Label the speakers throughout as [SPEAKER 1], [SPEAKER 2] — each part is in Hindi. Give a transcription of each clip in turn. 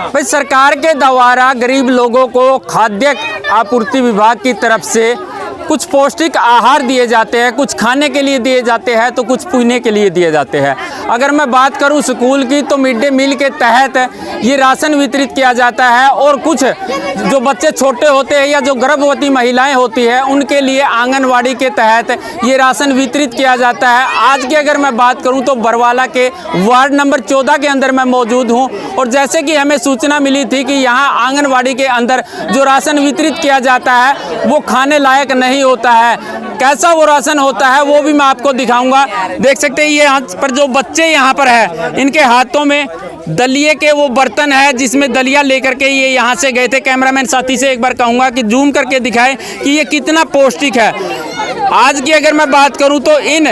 [SPEAKER 1] भाई सरकार के द्वारा गरीब लोगों को खाद्य आपूर्ति विभाग की तरफ से कुछ पौष्टिक आहार दिए जाते हैं, कुछ खाने के लिए दिए जाते हैं तो कुछ पीने के लिए दिए जाते हैं। अगर मैं बात करूं स्कूल की तो मिड डे मील के तहत ये राशन वितरित किया जाता है और कुछ जो बच्चे छोटे होते हैं या जो गर्भवती महिलाएं होती हैं उनके लिए आंगनवाड़ी के तहत ये राशन वितरित किया जाता है। आज की अगर मैं बात करूं तो बरवाला के वार्ड नंबर 14 के अंदर मैं मौजूद हूं और जैसे कि हमें सूचना मिली थी कि यहाँ आंगनवाड़ी के अंदर जो राशन वितरित किया जाता है वो खाने लायक नहीं होता है। कैसा वो राशन होता है वो भी मैं आपको दिखाऊंगा। देख सकते हैं ये यहाँ पर जो बच्चे यहाँ पर है इनके हाथों में दलिए के वो बर्तन है जिसमें दलिया लेकर के ये यहाँ से गए थे। कैमरामैन साथी से एक बार कहूँगा कि जूम करके दिखाएं कि ये कितना पौष्टिक है। आज की अगर मैं बात करूँ तो इन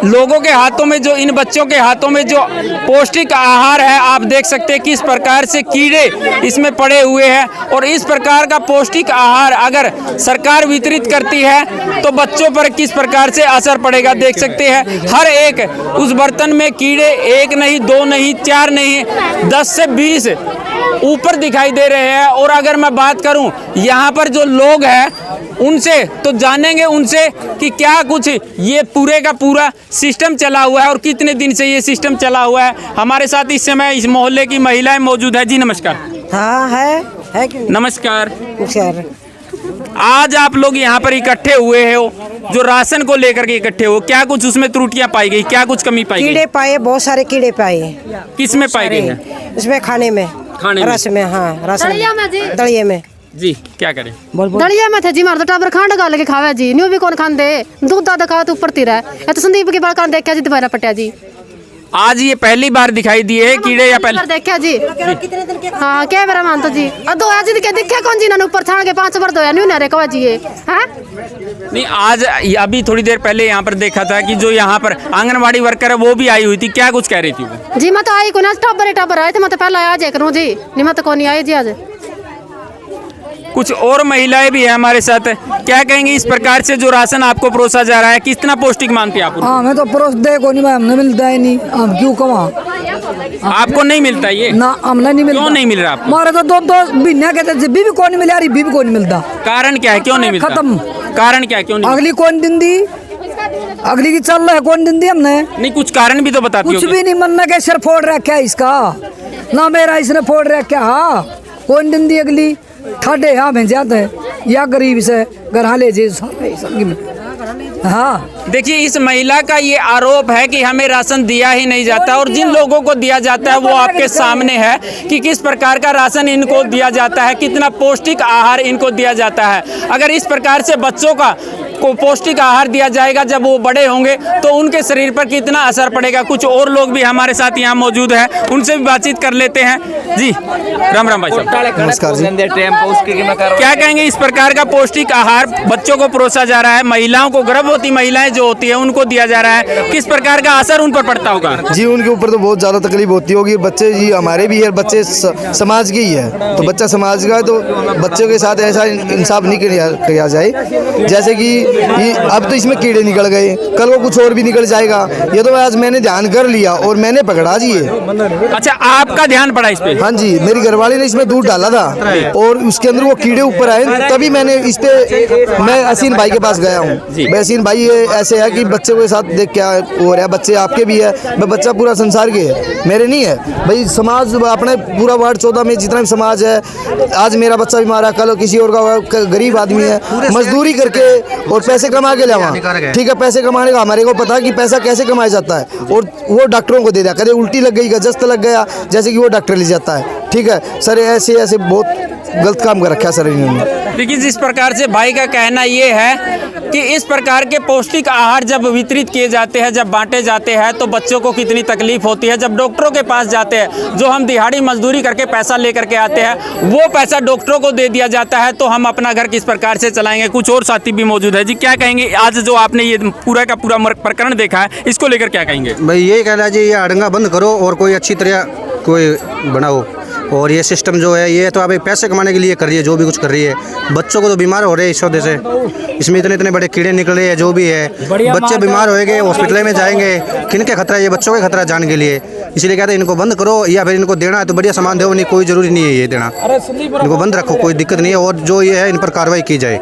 [SPEAKER 1] लोगों के हाथों में जो इन बच्चों के हाथों में जो पौष्टिक आहार है आप देख सकते हैं किस प्रकार से कीड़े इसमें पड़े हुए हैं और इस प्रकार का पौष्टिक आहार अगर सरकार वितरित करती है तो बच्चों पर किस प्रकार से असर पड़ेगा। देख सकते हैं हर एक उस बर्तन में कीड़े एक नहीं, दो नहीं, चार नहीं, 10 से 20 ऊपर दिखाई दे रहे हैं। और अगर मैं बात करूं यहाँ पर जो लोग हैं उनसे तो जानेंगे उनसे कि क्या कुछ ये पूरे का पूरा सिस्टम चला हुआ है और कितने दिन से ये सिस्टम चला हुआ है। हमारे साथ इस समय इस मोहल्ले की महिलाएं मौजूद है। जी नमस्कार।
[SPEAKER 2] हाँ है क्यों?
[SPEAKER 1] नमस्कार।
[SPEAKER 2] सर
[SPEAKER 1] आज आप लोग यहाँ पर इकट्ठे हुए हो जो राशन को लेकर के इकट्ठे हो, क्या कुछ उसमें त्रुटियां पाई गई, क्या कुछ कमी पाई गई?
[SPEAKER 2] कीड़े पाए, बहुत सारे कीड़े पाए।
[SPEAKER 1] किस में पाई गई है?
[SPEAKER 2] इसमें खाने में रस में। हाँ रस दलिया में
[SPEAKER 1] जी क्या करें?
[SPEAKER 3] दलिया में थे जी मार तो टाबर खांड गाल के खावे जी न्यू भी कौन खांदे दूध दादा खावे तो ऊपर तीरा है तो संदीप के बड़का देखा जी दोबारा पटिया जी।
[SPEAKER 1] आज ये पहली बार दिखाई दिए है कीड़े या पहले
[SPEAKER 3] देखा जी? हाँ क्या मेरा मान तो जी दो आज के देखा कौन जी ना ऊपर छाण के 5 बार धोया न्यू ना कवा जी ये। हाँ
[SPEAKER 1] नहीं आज अभी थोड़ी देर पहले यहाँ पर देखा था कि जो यहाँ पर आंगनवाड़ी वर्कर है वो भी आई हुई थी, क्या कुछ कह रही थी वो?
[SPEAKER 3] जी मैं तो आई को ना टाबर आए थे, मैं तो पहले आ जाए करूँ जी, नहीं मैं तो कौन आई जी। आज
[SPEAKER 1] कुछ और महिलाएं भी है हमारे साथ, क्या कहेंगे इस प्रकार से जो राशन आपको परोसा जा रहा है कितना पौष्टिक मानते हैं आप?
[SPEAKER 4] हाँ मैं तो परोस दे को नहीं, हमें मिलता है नहीं, हम क्यों कमा?
[SPEAKER 1] आपको नहीं मिलता ये?
[SPEAKER 4] ना हमने नहीं मिलता।
[SPEAKER 1] क्यों नहीं मिल रहा आपको?
[SPEAKER 4] हमारे तो दो महीने कहते थे भी कौन मिले यार, भी कौन मिलता।
[SPEAKER 1] कारण क्या है, क्यों नहीं मिलता?
[SPEAKER 4] खत्म।
[SPEAKER 1] कारण क्या है, क्यों नहीं?
[SPEAKER 4] अगली कौन दिन दी, अगली की चल रहा है कौन दिन दी हमने?
[SPEAKER 1] नहीं कुछ कारण भी तो बताती
[SPEAKER 4] कुछ भी नहीं, मन के सिर फोड़ रखा है इसका ना, मेरा इसने फोड़ रखा। हाँ कौन दिन दी अगली ठाडे यहाँ भेज जाते हैं या गरीब से घर ले जे। हाँ
[SPEAKER 1] देखिए इस महिला का ये आरोप है कि हमें राशन दिया ही नहीं जाता और जिन लोगों को दिया जाता है वो आपके सामने है कि किस प्रकार का राशन इनको दिया जाता है, कितना पौष्टिक आहार इनको दिया जाता है। अगर इस प्रकार से बच्चों को पौष्टिक आहार दिया जाएगा जब वो बड़े होंगे तो उनके शरीर पर कितना असर पड़ेगा। कुछ और लोग भी हमारे साथ यहाँ मौजूद हैं, उनसे भी बातचीत कर लेते हैं। जी राम राम भाई साहब।
[SPEAKER 5] नमस्कार जी।
[SPEAKER 1] क्या कहेंगे इस प्रकार का पौष्टिक आहार बच्चों को परोसा जा रहा है, महिलाओं को, गर्भवती महिलाएं जो होती है उनको दिया जा रहा है, किस प्रकार का असर उन पर पड़ता होगा?
[SPEAKER 5] जी उनके ऊपर तो बहुत ज़्यादा तकलीफ होती होगी। बच्चे जी हमारे भी है, बच्चे समाज के ही है, तो बच्चा समाज का है तो बच्चों के साथ ऐसा इंसाफ नहीं किया जाए। जैसे कि अब तो इसमें कीड़े निकल गए, कल को कुछ और भी निकल जाएगा। ये तो आज मैंने ध्यान कर लिया और मैंने पकड़ा जी ये।
[SPEAKER 1] अच्छा आपका ध्यान पड़ा इस पे?
[SPEAKER 5] हाँ जी, मेरी घरवाली ने इसमें दूध डाला था और उसके अंदर वो कीड़े ऊपर आए, तभी मैंने इस पे मैं असीन भाई के पास गया हूँ। मैं असीन भाई ये ऐसे है कि बच्चे के साथ देख क्या हो रहा है, बच्चे आपके भी है, मैं बच्चा पूरा संसार के है, मेरे नहीं है भाई। समाज अपने पूरा वार्ड 14 में जितना भी समाज है, आज मेरा बच्चा भी मारा, कल किसी और का गरीब आदमी है, मजदूरी करके और पैसे कमा के लावा। ठीक है पैसे कमाने का हमारे को पता है कि पैसा कैसे कमाया जाता है और वो डॉक्टरों को दे दिया, कभी उल्टी लग गई, जस्त लग गया, जैसे कि वो डॉक्टर ले जाता है। ठीक है सर, ऐसे बहुत गलत काम कर रखा है सर इन्होंने।
[SPEAKER 1] देखिए जिस प्रकार से भाई का कहना ये है कि इस प्रकार के पौष्टिक आहार जब वितरित किए जाते हैं, जब बांटे जाते हैं तो बच्चों को कितनी तकलीफ होती है। जब डॉक्टरों के पास जाते हैं, जो हम दिहाड़ी मजदूरी करके पैसा लेकर के आते हैं, वो पैसा डॉक्टरों को दे दिया जाता है तो हम अपना घर किस प्रकार से चलाएंगे। कुछ और साथी भी मौजूद है। जी क्या कहेंगे आज जो आपने ये पूरा का पूरा प्रकरण देखा है, इसको लेकर क्या कहेंगे?
[SPEAKER 6] भाई यही कहना है जी, ये अड़ंगा बंद करो और कोई अच्छी तरह कोई बनाओ। और ये सिस्टम जो है ये तो आप पैसे कमाने के लिए कर रही है, जो भी कुछ कर रही है। बच्चों को तो बीमार हो रहे हैं इस वजह से, इसमें इतने इतने बड़े कीड़े निकल रहे हैं, जो भी है बच्चे बीमार होएंगे, हॉस्पिटल में जाएंगे, किनके खतरा है? ये बच्चों के खतरा जान के लिए। इसलिए कहते हैं इनको बंद करो, या फिर इनको देना है तो बढ़िया सामान दो, नहीं कोई ज़रूरी नहीं है ये देना, इनको बंद रखो, कोई दिक्कत नहीं है, और जो ये है इन पर कार्रवाई की जाए।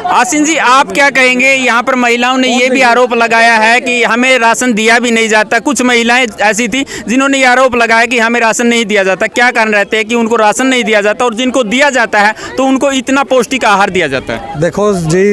[SPEAKER 1] आसिन जी, आप क्या कहेंगे? यहाँ पर महिलाओं ने ये भी आरोप लगाया है कि हमें राशन दिया भी नहीं जाता। कुछ महिलाएं ऐसी थी जिन्होंने ये आरोप लगाया कि हमें राशन नहीं दिया जाता। क्या कारण रहते हैं कि उनको राशन नहीं दिया जाता, और जिनको दिया जाता है तो उनको इतना पौष्टिक आहार दिया जाता है?
[SPEAKER 7] देखो जी,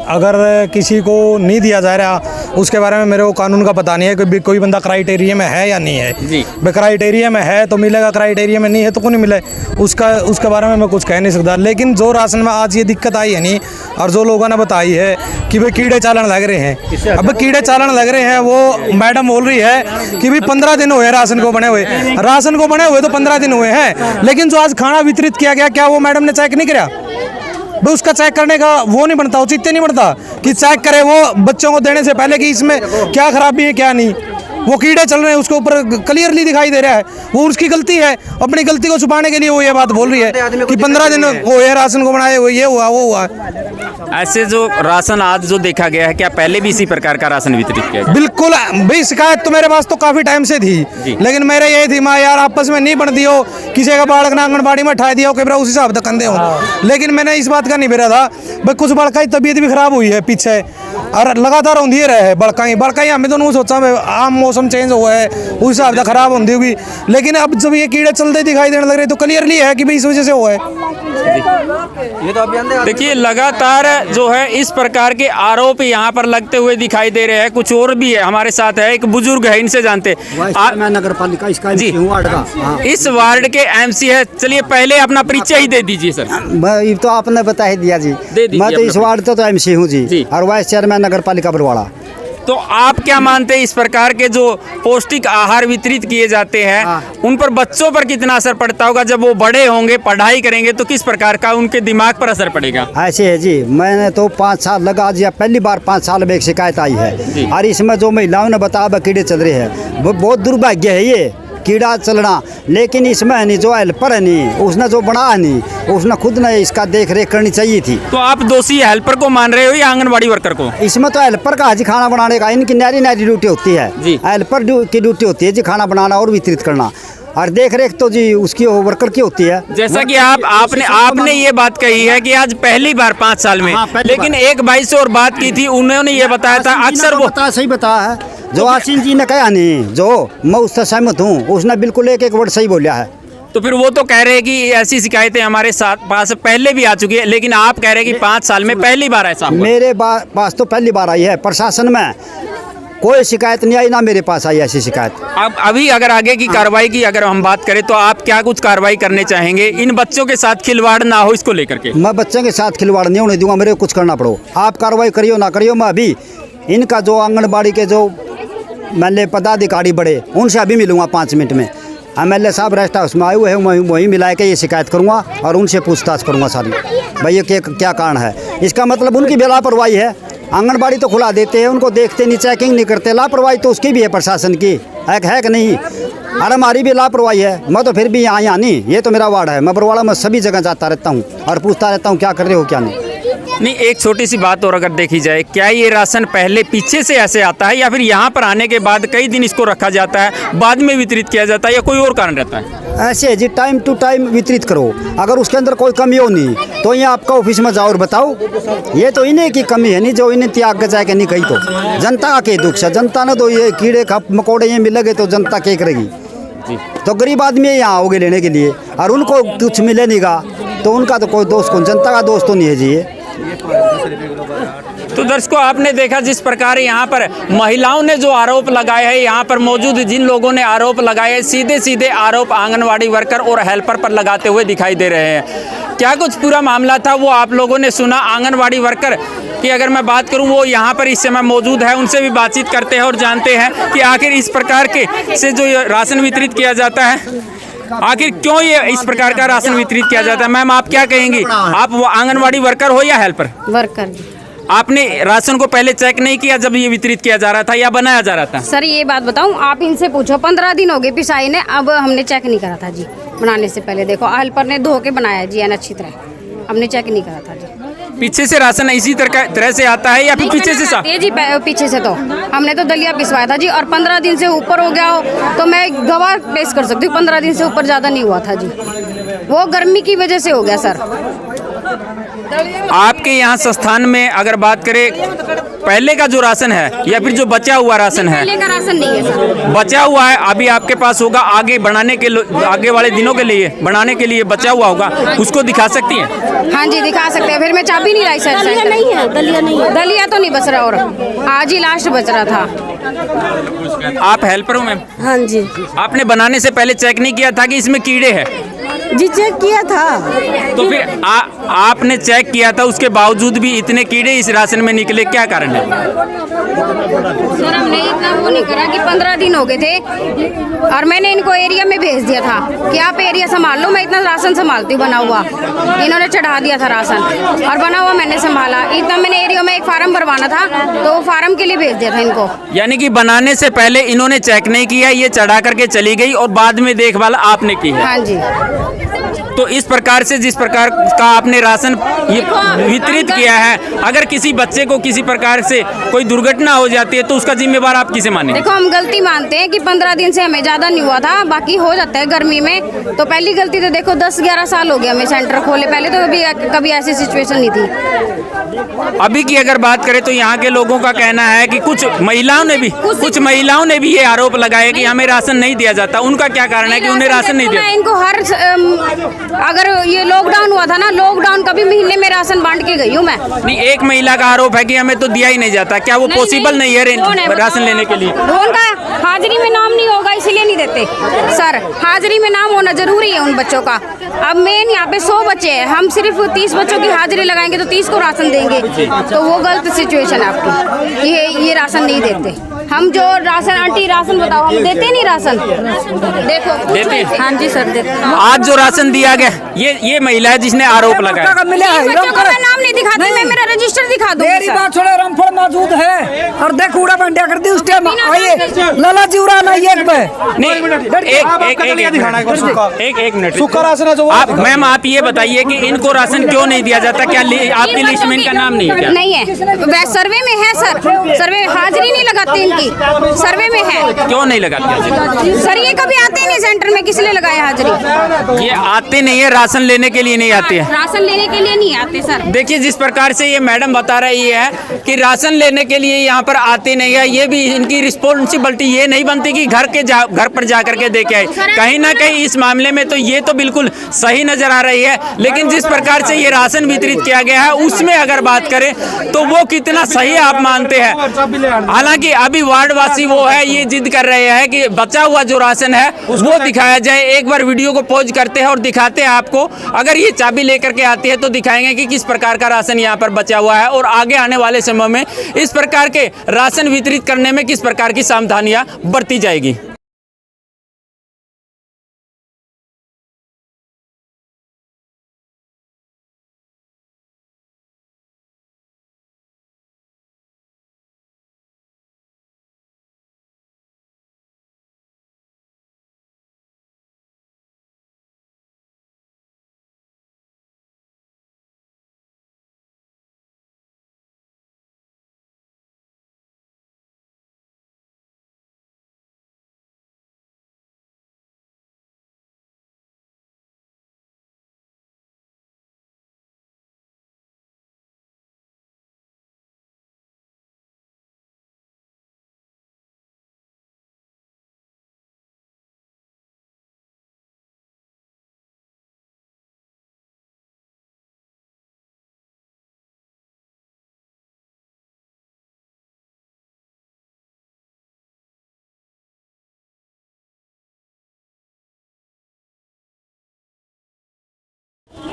[SPEAKER 7] अगर किसी को नहीं दिया जा रहा उसके बारे में मेरे को कानून का पता नहीं है कि कोई बंदा क्राइटेरिया में है या नहीं है
[SPEAKER 1] जी।
[SPEAKER 7] क्राइटेरिया में है तो मिलेगा, क्राइटेरिया में नहीं है तो क्यों नहीं मिले, उसके बारे में मैं कुछ कह नहीं सकता। लेकिन जो राशन में आज ये दिक्कत आई है नहीं, और जो लोगों ने बताई है कि भाई कीड़े चालन लग रहे हैं, अब कीड़े चालन लग रहे हैं, वो मैडम बोल रही है कि भाई 15 दिन हुए राशन को बने हुए, 15 दिन हुए हैं, लेकिन जो आज खाना वितरित किया गया, क्या वो मैडम ने चेक नहीं किया? भाई उसका चेक करने का वो नहीं बनता, औचित्य नहीं बनता कि चेक करे वो बच्चों को देने से पहले कि इसमें क्या खराबी है क्या नहीं। वो कीड़े चल रहे हैं उसके ऊपर क्लियरली दिखाई दे रहा है, वो उसकी गलती है, अपनी गलती को छुपाने के लिए वो ये बात बोल रही है कि 15 दिन हुए राशन को बनाए हुए, ये हुआ वो हुआ।
[SPEAKER 1] ऐसे जो राशन आज जो देखा गया है, क्या पहले भी इसी प्रकार का राशन वितरित किया गया?
[SPEAKER 7] बिल्कुल भाई, शिकायत तो मेरे पास तो काफ़ी टाइम से थी, लेकिन मेरे ये थी माँ यार आपस में नहीं बनती हो, किसी का बालक ना आंगनबाड़ी में उठा दिया हो, कि उस हिसाब से कंधे हो। लेकिन मैंने इस बात का नहीं बेरा था भाई, कुछ बड़का की तबीयत भी खराब हुई है पीछे, और लगातार होती रहे बड़का ही हमें तो सोचा आम मौसम चेंज हुआ है उस हिसाब से खराब होती होगी। लेकिन अब जब ये कीड़े चलते दिखाई देने लग रहे तो क्लियरली है कि भाई इस वजह से हुआ है।
[SPEAKER 1] देखिए, लगातार जो है इस प्रकार के आरोप यहाँ पर लगते हुए दिखाई दे रहे हैं। कुछ और भी है हमारे साथ, है एक बुजुर्ग है, इनसे जानते।
[SPEAKER 8] मैं नगर पालिका इसका
[SPEAKER 1] जी,
[SPEAKER 8] वार्ड का,
[SPEAKER 1] इस वार्ड के एमसी है। चलिए पहले अपना परिचय ही दे दीजिए सर।
[SPEAKER 8] ये तो आपने बता ही दिया जी, मैं तो इस वार्ड का तो एमसी हूँ जी, और वाइस चेयरमैन नगर पालिका बरवाड़ा।
[SPEAKER 1] तो आप क्या मानते हैं, इस प्रकार के जो पौष्टिक आहार वितरित किए जाते हैं उन पर बच्चों पर कितना असर पड़ता होगा? जब वो बड़े होंगे, पढ़ाई करेंगे, तो किस प्रकार का उनके दिमाग पर असर पड़ेगा?
[SPEAKER 8] ऐसे है जी, मैंने तो 5 साल लगा दिया, पहली बार 5 साल में एक शिकायत आई है, और इसमें जो महिलाओं ने बताया कीड़े चल रहे हैं, वो बहुत दुर्भाग्य है ये कीड़ा चलना। लेकिन इसमें नहीं, जो हेल्पर है नहीं, उसने जो बना नहीं, उसने खुद ने इसका देख रेख करनी चाहिए थी।
[SPEAKER 1] तो आप दोषी हेल्पर को मान रहे हो या आंगनबाड़ी वर्कर को?
[SPEAKER 8] इसमें तो हेल्पर का जी खाना बनाने का, इनकी नारी ड्यूटी होती है, हेल्पर की ड्यूटी होती है जी खाना बनाना और वितरित करना, और देख रेख तो जी उसकी वर्कर की होती है।
[SPEAKER 1] जैसा कि आपने ये बात कही है कि आज पहली बार 5 साल में, लेकिन एक भाई से और बात की थी, उन्होंने ये बताया था, अक्सर वो
[SPEAKER 8] सही बताया है जो आसिन जी ने कहा नहीं, जो मैं उससे सहमत हूँ, उसने बिल्कुल एक वर्ड सही बोला है।
[SPEAKER 1] तो फिर वो तो कह रहे हैं कि ऐसी शिकायतें हमारे साथ पास पहले भी आ चुकी है, लेकिन आप कह रहे हैं कि 5 साल में पहली बार ऐसा हुआ।
[SPEAKER 8] मेरे पास तो पहली बार आई है, प्रशासन में कोई शिकायत नहीं आई, ना मेरे पास आई ऐसी शिकायत।
[SPEAKER 1] अब अभी अगर आगे की कार्रवाई की अगर हम बात करें तो आप क्या कुछ कार्रवाई करने चाहेंगे? इन बच्चों के साथ खिलवाड़ ना हो, इसको लेकर के।
[SPEAKER 8] मैं बच्चों के साथ खिलवाड़ नहीं होने दूंगा, मेरे को कुछ करना पड़ो, आप कार्रवाई करियो ना करियो, मैं अभी इनका जो आंगनबाड़ी के जो MLA पदाधिकारी बड़े, उनसे अभी मिलूंगा 5 मिनट में। MLA साहब रेस्ट हाउस में आए हुए हैं, वहीं मिला के ये शिकायत करूंगा और उनसे पूछताछ करूंगा सारी, भाई ये क्या कारण है। इसका मतलब उनकी भी लापरवाही है, आंगनबाड़ी तो खुला देते हैं, उनको देखते नहीं, चेकिंग नहीं करते, लापरवाही तो उसकी भी है प्रशासन की, है कि नहीं? अरे हमारी भी लापरवाही है, मैं तो फिर भी यहाँ नहीं, ये तो मेरा वार्ड है, मैं बरवाड़ा में सभी जगह जाता रहता हूँ और पूछता रहता हूँ क्या कर रहे हो क्या नहीं।
[SPEAKER 1] नहीं, एक छोटी सी बात और अगर देखी जाए, क्या ये राशन पहले पीछे से ऐसे आता है या फिर यहाँ पर आने के बाद कई दिन इसको रखा जाता है, बाद में वितरित किया जाता है, या कोई और कारण रहता है?
[SPEAKER 8] ऐसे जी, टाइम टू टाइम वितरित करो, अगर उसके अंदर कोई कमी हो नहीं तो ये आपका ऑफिस में जाओ और बताओ। ये तो इन्हें की कमी है नहीं, जो इन्हें त्याग जाए के नहीं कही तो जनता के दुख से, जनता ने तो ये कीड़े मकोड़े ये मिलेंगे तो जनता क्या करेगी? तो गरीब आदमी यहाँ आओगे लेने के लिए और उनको कुछ मिले नहीं गा, तो उनका तो कोई दोस्त कौन, जनता का दोस्त तो नहीं है जी ये।
[SPEAKER 1] तो दर्शकों, आपने देखा जिस प्रकार यहाँ पर महिलाओं ने जो आरोप लगाए हैं, यहाँ पर मौजूद जिन लोगों ने आरोप लगाए, सीधे सीधे आरोप आंगनवाड़ी वर्कर और हेल्पर पर लगाते हुए दिखाई दे रहे हैं। क्या कुछ पूरा मामला था वो आप लोगों ने सुना। आंगनवाड़ी वर्कर की अगर मैं बात करूं, वो यहाँ पर इस समय मौजूद है, उनसे भी बातचीत करते हैं और जानते हैं कि आखिर इस प्रकार के से जो राशन वितरित किया जाता है, आखिर क्यों ये इस प्रकार का राशन वितरित किया जाता है। मैम, आप क्या कहेंगी? आप वो आंगनवाड़ी वर्कर हो या हेल्पर?
[SPEAKER 3] वर्कर।
[SPEAKER 1] आपने राशन को पहले चेक नहीं किया जब ये वितरित किया जा रहा था या बनाया जा रहा था?
[SPEAKER 9] सर ये बात बताऊं, आप इनसे पूछो, 15 दिन हो गए पिसाई ने, अब हमने चेक नहीं करा था जी बनाने से पहले। देखो हेल्पर ने धो के बनाया जी अच्छी तरह, हमने चेक नहीं करा था जी।
[SPEAKER 1] पीछे से राशन इसी तरह से आता है या फिर पीछे से
[SPEAKER 9] जी? पीछे से तो हमने तो दलिया पिसवाया था जी, और 15 दिन से ऊपर हो गया हो तो मैं गवाह पेश कर सकती हूँ, 15 दिन से ऊपर ज़्यादा नहीं हुआ था जी, वो गर्मी की वजह से हो गया सर।
[SPEAKER 1] आपके यहाँ संस्थान में अगर बात करें पहले का जो राशन है या फिर जो बचा हुआ राशन है?
[SPEAKER 9] पहले का राशन नहीं है सर,
[SPEAKER 1] बचा हुआ है, अभी आपके पास होगा, आगे बढ़ाने के आगे वाले दिनों के लिए बनाने के लिए बचा हुआ होगा, उसको दिखा सकती हैं?
[SPEAKER 9] हाँ जी दिखा सकते हैं। फिर मैं चाबी नहीं लाई सर, दलिया नहीं है, दलिया नहीं है, दलिया तो नहीं बच रहा, और आज ही लास्ट बच रहा था।
[SPEAKER 1] आप हेल्पर हो मैम?
[SPEAKER 2] हाँ जी
[SPEAKER 1] आपने बनाने से पहले चेक नहीं किया था कि इसमें कीड़े हैं?
[SPEAKER 2] जी चेक किया था।
[SPEAKER 1] तो फिर आपने चेक किया था, उसके बावजूद भी इतने कीड़े इस राशन में निकले, क्या कारण है?
[SPEAKER 9] सर हमने इतना वो नहीं करा कि 15 दिन हो गए थे और मैंने इनको एरिया में भेज दिया था कि आप एरिया संभाल लो, मैं इतना राशन संभालती हूँ बना हुआ। इन्होंने चढ़ा दिया था राशन और बना हुआ मैंने संभाला। इतना मैंने एरिया में एक फार्म भरवाना था तो वो फार्म के लिए भेज दिया था इनको।
[SPEAKER 1] यानी कि बनाने से पहले इन्होंने चेक नहीं किया, ये चढ़ा करके चली गई और बाद में देखभाल आपने की है?
[SPEAKER 9] हाँ जी।
[SPEAKER 1] तो इस प्रकार से जिस प्रकार का आपने राशन ये वितरित किया है, अगर किसी बच्चे को किसी प्रकार से कोई दुर्घटना हो जाती है तो उसका जिम्मेवार आप किसे मानेंगे?
[SPEAKER 9] देखो हम गलती मानते हैं कि 15 दिन से हमें ज़्यादा नहीं हुआ था, बाकी हो जाता है गर्मी में। तो पहली गलती तो देखो 10-11 साल हो गया हमें सेंटर खोले, पहले तो कभी ऐसी सिचुएशन नहीं थी।
[SPEAKER 1] अभी की अगर बात करें तो यहाँ के लोगों का कहना है कि कुछ महिलाओं ने भी ये आरोप लगाया कि हमें राशन नहीं दिया जाता। उनका क्या कारण है कि उन्हें राशन नहीं दिया?
[SPEAKER 9] इनको अगर ये लॉकडाउन हुआ था ना, लॉकडाउन का भी महीने में राशन बांट के गई हूँ मैं।
[SPEAKER 1] नहीं, एक महिला का आरोप है कि हमें तो दिया ही नहीं जाता, क्या वो पॉसिबल नहीं है राशन लेने के लिए?
[SPEAKER 9] उनका हाजिरी में नाम नहीं होगा इसलिए नहीं देते सर, हाजिरी में नाम होना जरूरी है उन बच्चों का। अब मेन यहाँ पे 100 बच्चे हैं, हम सिर्फ 30 बच्चों की हाजिरी लगाएंगे तो 30 को राशन देंगे, तो वो गलत सिचुएशन है आपकी। ये राशन नहीं देते हम। जो राशन आंटी राशन बताओ, हम देते नहीं राशन? देखो
[SPEAKER 1] देते?
[SPEAKER 9] हाँ जी सर देते।
[SPEAKER 1] आज जो राशन दिया गया ये महिला है जिसने आरोप लगाया।
[SPEAKER 9] बच्चों का मैं नाम नहीं दिखाती, मैं मेरा रजिस्टर दिखा दूँ।
[SPEAKER 4] मेरी बात छोड़ो, रामफल मौजूद है और देख कूड़ा बंटिया कर दी उस टाइम आइए लाला जी उड़ा ना एक पे
[SPEAKER 1] एक मिनट सूखा राशन जो आप मैम आप ये बताइए कि इनको राशन क्यों नहीं दिया जाता? क्या आपकी लिस्ट में इनका नाम नहीं है?
[SPEAKER 9] नहीं है, सर्वे में है सर, सर्वे हाजिरी नहीं लगाते इनकी, सर्वे में है।
[SPEAKER 1] क्यों नहीं लगाते
[SPEAKER 9] सर? ये कभी आते ही नहीं सेंटर में, किस लिए लगाया हाजिरी?
[SPEAKER 1] ये आते नहीं है, राशन लेने के लिए नहीं आते हैं।
[SPEAKER 9] राशन लेने के लिए नहीं आते सर।
[SPEAKER 1] देखिए जिस प्रकार से ये मैडम बता रही है कि राशन लेने के लिए यहाँ पर आते नहीं है, ये भी इनकी रिस्पॉन्सिबिलिटी ये नहीं बनती कि घर पर जा करके देखे आए। कहीं ना कहीं इस मामले में तो ये तो बिल्कुल सही नजर आ रही है, लेकिन जिस प्रकार से ये राशन वितरित किया गया है उसमें अगर बात करें तो वो कितना सही आप मानते हैं? हालांकि अभी वार्डवासी वो है, ये जिद कर रहे हैं कि बचा हुआ जो राशन है वो दिखाया जाए। एक बार वीडियो को पॉज करते हैं और दिखाते हैं आपको। अगर ये चाबी लेकर के आती है तो दिखाएंगे कि किस प्रकार का राशन यहाँ पर बचा हुआ है और आगे आने वाले समय में इस प्रकार के राशन वितरित करने में किस प्रकार की सावधानियां बरती जाएगी।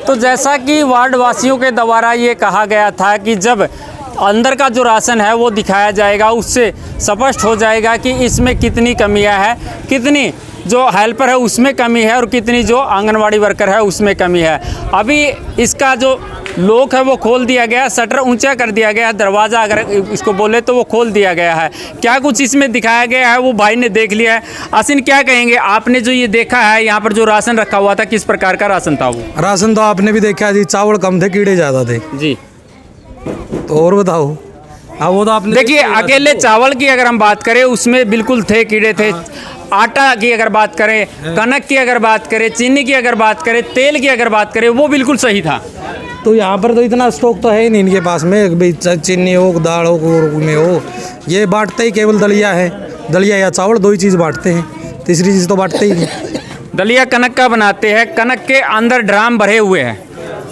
[SPEAKER 1] तो जैसा कि वार्ड वासियों के द्वारा ये कहा गया था कि जब अंदर का जो राशन है वो दिखाया जाएगा, उससे स्पष्ट हो जाएगा कि इसमें कितनी कमियां हैं, कितनी जो हेल्पर है उसमें कमी है और कितनी जो आंगनवाड़ी वर्कर है उसमें कमी है। अभी इसका जो लॉक है वो खोल दिया गया, शटर ऊंचा कर दिया गया, दरवाज़ा अगर इसको बोले तो वो खोल दिया गया है। क्या कुछ इसमें दिखाया गया है वो भाई ने देख लिया है। आसिन क्या कहेंगे, आपने जो ये देखा है यहाँ पर जो राशन रखा हुआ था, किस प्रकार का राशन था वो?
[SPEAKER 7] राशन तो आपने भी देखा जी, चावल कम थे, कीड़े ज़्यादा थे
[SPEAKER 1] जी।
[SPEAKER 7] तो और बताओ। हाँ वो तो आपने
[SPEAKER 1] देखिए, अकेले चावल की अगर हम बात करें उसमें बिल्कुल थे कीड़े थे। आटा की अगर बात करें, कनक की अगर बात करें, चीनी की अगर बात करें, तेल की अगर बात करें, वो बिल्कुल सही था।
[SPEAKER 7] तो यहाँ पर तो इतना स्टॉक तो है ही नहीं इनके पास में, भाई चीनी हो, दाल हो, में हो। ये बांटते ही केवल दलिया है, दलिया या चावल, दो ही चीज़ बांटते हैं, तीसरी चीज़ तो बांटते ही नहीं।
[SPEAKER 1] दलिया कनक का बनाते हैं, कनक के अंदर ड्राम भरे हुए हैं,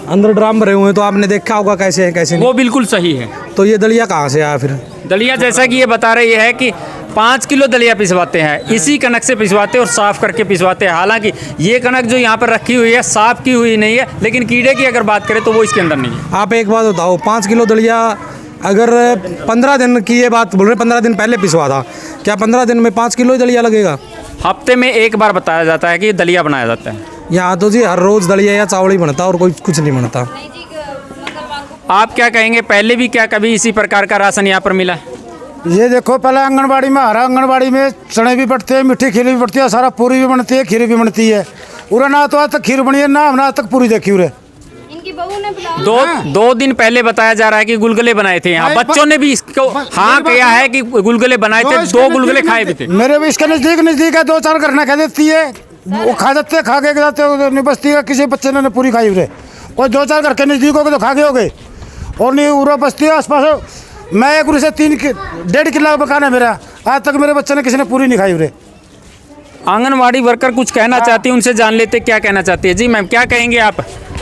[SPEAKER 7] अंदर ड्राम भरे हुए हैं, तो आपने देखा होगा कैसे है कैसे नहीं।
[SPEAKER 1] वो बिल्कुल सही है।
[SPEAKER 7] तो ये दलिया कहाँ से आया फिर?
[SPEAKER 1] दलिया जैसा कि ये बता रही है कि 5 किलो दलिया पिसवाते हैं, इसी कनक से पिसवाते हैं और साफ़ करके पिसवाते हैं। हालांकि ये कनक जो यहाँ पर रखी हुई है साफ़ की हुई नहीं है, लेकिन कीड़े की अगर बात करें तो वो इसके अंदर नहीं है।
[SPEAKER 7] आप एक बात बताओ, 5 किलो दलिया अगर 15 दिन की ये बात बोल रहे, 15 दिन पहले पिसवा था, क्या 15 दिन में 5 किलो दलिया लगेगा?
[SPEAKER 1] हफ्ते में एक बार बताया जाता है कि दलिया बनाया जाता है।
[SPEAKER 7] यहाँ तो जी हर रोज़ दलिया या चावल ही बनता और कोई कुछ नहीं बनता।
[SPEAKER 1] आप क्या कहेंगे, पहले भी क्या कभी इसी प्रकार का राशन यहाँ पर मिला?
[SPEAKER 10] ये देखो, पहले आंगनबाड़ी में हरा, आंगनबाड़ी में चने भी बढ़ते हैं, मिट्टी खीर भी बढ़ती है, सारा पूरी भी बनती है, खीर भी बनती है। उरे ना तो आज तक खीर बनी है, ना हमने आज तक पूरी देखी उरे।
[SPEAKER 9] इनकी बहू ने
[SPEAKER 1] दो दिन पहले बताया जा रहा है कि गुलगुले बनाए थे यहाँ, बच्चों ने भी इसको हाँ किया है कि गुलगुले बनाए थे, 2 गुलगुले खाए भी थे।
[SPEAKER 10] मेरे भी इसके नजदीक है, 2-4 घटना कह देती है, वो खा जाते, खा के जाते, नहीं बचती है। किसी बच्चे ने पूरी खाई उरे, कोई 2-4 घर के नजदीक हो गए तो खा गए हो गए, और नहीं उरा बचती है आसपास। मैं एक उरे से 1.5 किलो मकान है मेरा, आज तक मेरे बच्चे ने किसी ने पूरी नहीं खाई उरे।
[SPEAKER 1] आंगनवाड़ी वर्कर कुछ कहना चाहती है, उनसे जान लेते क्या कहना चाहती है। जी मैम, क्या कहेंगे आप?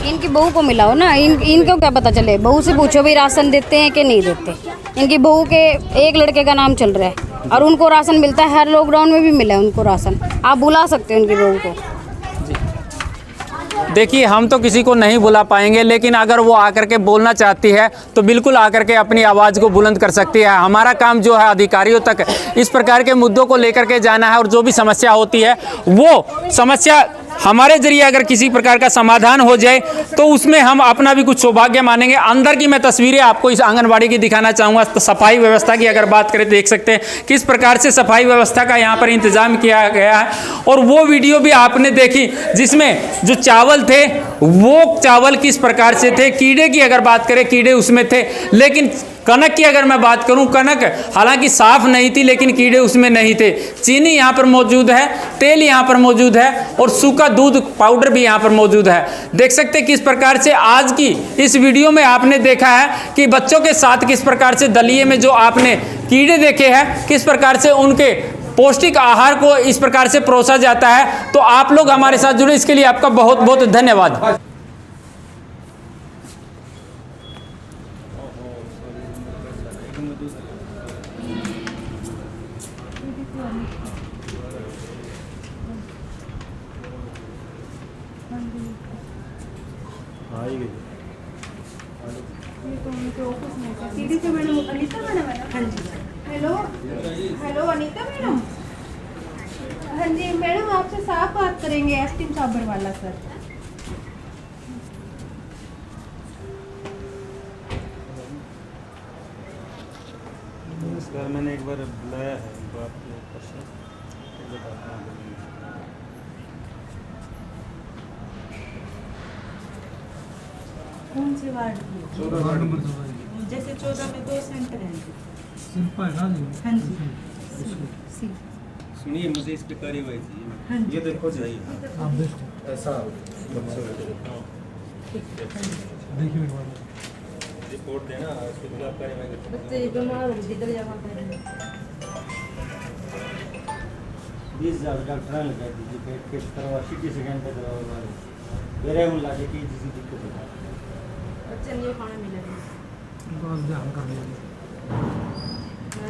[SPEAKER 9] इनकी बहू को मिला हो ना, इनको क्या पता चले। बहू से पूछो भी राशन देते हैं कि नहीं देते। इनकी बहू के एक लड़के का नाम चल रहा है और उनको राशन मिलता है, हर लॉकडाउन में भी मिला है उनको राशन। आप बुला सकते हो उनकी बहू को।
[SPEAKER 1] देखिए, हम तो किसी को नहीं बुला पाएंगे, लेकिन अगर वो आकर के बोलना चाहती है तो बिल्कुल आकर के अपनी आवाज़ को बुलंद कर सकती है। हमारा काम जो है अधिकारियों तक इस प्रकार के मुद्दों को लेकर के जाना है, और जो भी समस्या होती है वो समस्या हमारे जरिए अगर किसी प्रकार का समाधान हो जाए तो उसमें हम अपना भी कुछ सौभाग्य मानेंगे। अंदर की मैं तस्वीरें आपको इस आंगनबाड़ी की दिखाना चाहूँगा। तो सफाई व्यवस्था की अगर बात करें तो देख सकते हैं किस प्रकार से सफाई व्यवस्था का यहाँ पर इंतजाम किया गया है। और वो वीडियो भी आपने देखी जिसमें जो चावल थे वो चावल किस प्रकार से थे। कीड़े की अगर बात करें, कीड़े उसमें थे, लेकिन कनक की अगर मैं बात करूं, कनक हालांकि साफ नहीं थी लेकिन कीड़े उसमें नहीं थे। चीनी यहाँ पर मौजूद है, तेल यहाँ पर मौजूद है और सूखा दूध पाउडर भी यहाँ पर मौजूद है। देख सकते हैं किस प्रकार से आज की इस वीडियो में आपने देखा है कि बच्चों के साथ किस प्रकार से दलिये में जो आपने कीड़े देखे हैं, किस प्रकार से उनके पौष्टिक आहार को इस प्रकार से परोसा जाता है। तो आप लोग हमारे साथ जुड़े, इसके लिए आपका बहुत बहुत धन्यवाद।
[SPEAKER 11] Hello Anita madam. हाँ जी मैडम, आपसे साफ बात करेंगे, एस्टीम साबर वाला सर।
[SPEAKER 12] नमस्कार, मैंने एक बार बुलाया है उनको आपके ऊपर
[SPEAKER 11] कौन से वार्ड की? 14 वार्ड में। जैसे 14 में 2 सेंटर हैं। हाँ जी।
[SPEAKER 12] सुनिए, मुझे इस पे कार्यवाही चाहिए। ये देखो चाहिए ऐसा रिपोर्ट देना, उसके खिलाफ कार्यवाही करते हैं।
[SPEAKER 11] बच्चे बीमार हो जिधर जगह पर
[SPEAKER 12] 20,000 डॉक्टर लगा दीजिए, पेट टेस्ट करवा, CT स्कैन पे करवा, मेरे में लाके की किसी दिक्कत है।
[SPEAKER 11] बच्चे नहीं खाना मिलेगा,
[SPEAKER 7] बस ध्यान कर लीजिए।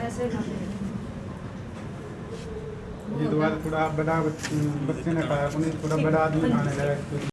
[SPEAKER 11] ऐसे
[SPEAKER 12] ये दोबारा थोड़ा बड़ा बच्चे ने खाया, उन्हें थोड़ा बड़ा आदमी खाने लगा।